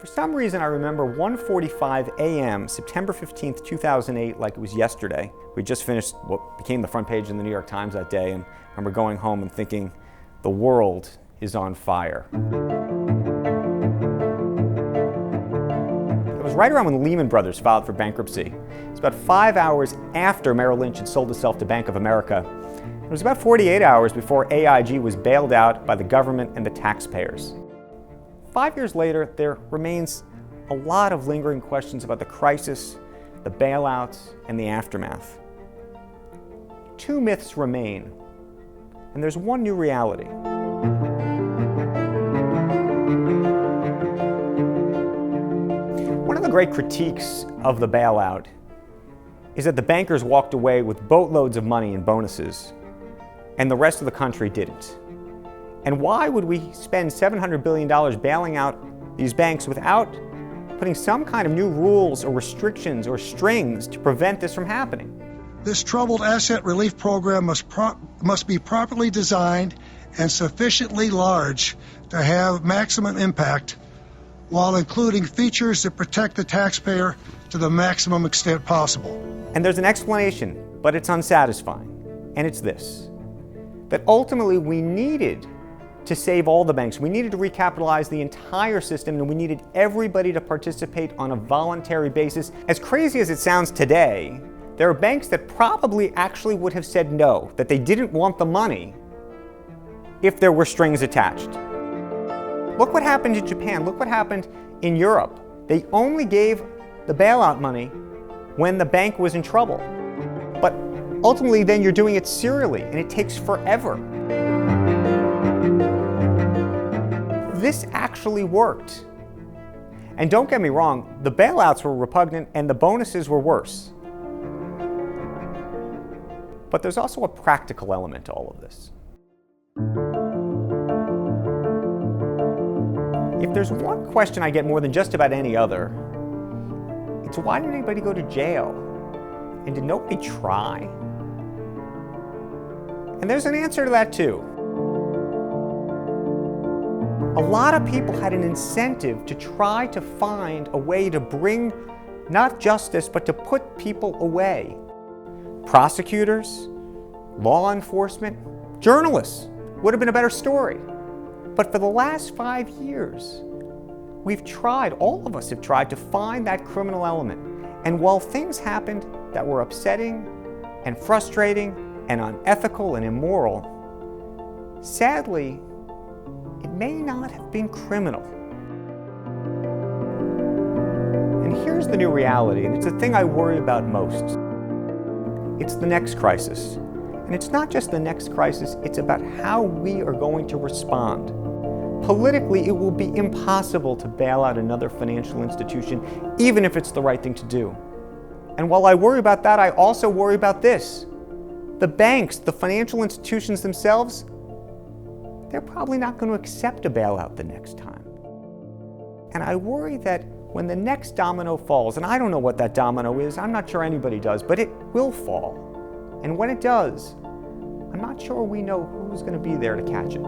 For some reason, I remember 1:45 a.m., September 15th, 2008, like it was yesterday. We just finished what became the front page in the New York Times that day, and I remember going home and thinking, the world is on fire. It was right around when Lehman Brothers filed for bankruptcy. It was about 5 hours after Merrill Lynch had sold itself to Bank of America. It was about 48 hours before AIG was bailed out by the government and the taxpayers. 5 years later, there remains a lot of lingering questions about the crisis, the bailouts, and the aftermath. Two myths remain, and there's one new reality. One of the great critiques of the bailout is that the bankers walked away with boatloads of money in bonuses, and the rest of the country didn't. And why would we spend $700 billion bailing out these banks without putting some kind of new rules or restrictions or strings to prevent this from happening? This troubled asset relief program must be properly designed and sufficiently large to have maximum impact, while including features that protect the taxpayer to the maximum extent possible. And there's an explanation, but it's unsatisfying. And it's this: that ultimately we needed to save all the banks. We needed to recapitalize the entire system, and we needed everybody to participate on a voluntary basis. As crazy as it sounds today, there are banks that probably actually would have said no, that they didn't want the money if there were strings attached. Look what happened in Japan. Look what happened in Europe. They only gave the bailout money when the bank was in trouble. But ultimately, then you're doing it serially, and it takes forever. This actually worked. And don't get me wrong, the bailouts were repugnant and the bonuses were worse. But there's also a practical element to all of this. If there's one question I get more than just about any other, it's why didn't anybody go to jail? And did nobody try? And there's an answer to that too. A lot of people had an incentive to try to find a way to bring not justice, but to put people away. Prosecutors, law enforcement, journalists would have been a better story. But for the last 5 years, we've tried, all of us have tried to find that criminal element. And while things happened that were upsetting and frustrating and unethical and immoral, sadly, it may not have been criminal. And here's the new reality, and it's the thing I worry about most. It's the next crisis. And it's not just the next crisis, it's about how we are going to respond. Politically, it will be impossible to bail out another financial institution, even if it's the right thing to do. And while I worry about that, I also worry about this. The banks, the financial institutions themselves, they're probably not going to accept a bailout the next time. And I worry that when the next domino falls, and I don't know what that domino is, I'm not sure anybody does, but it will fall. And when it does, I'm not sure we know who's going to be there to catch it.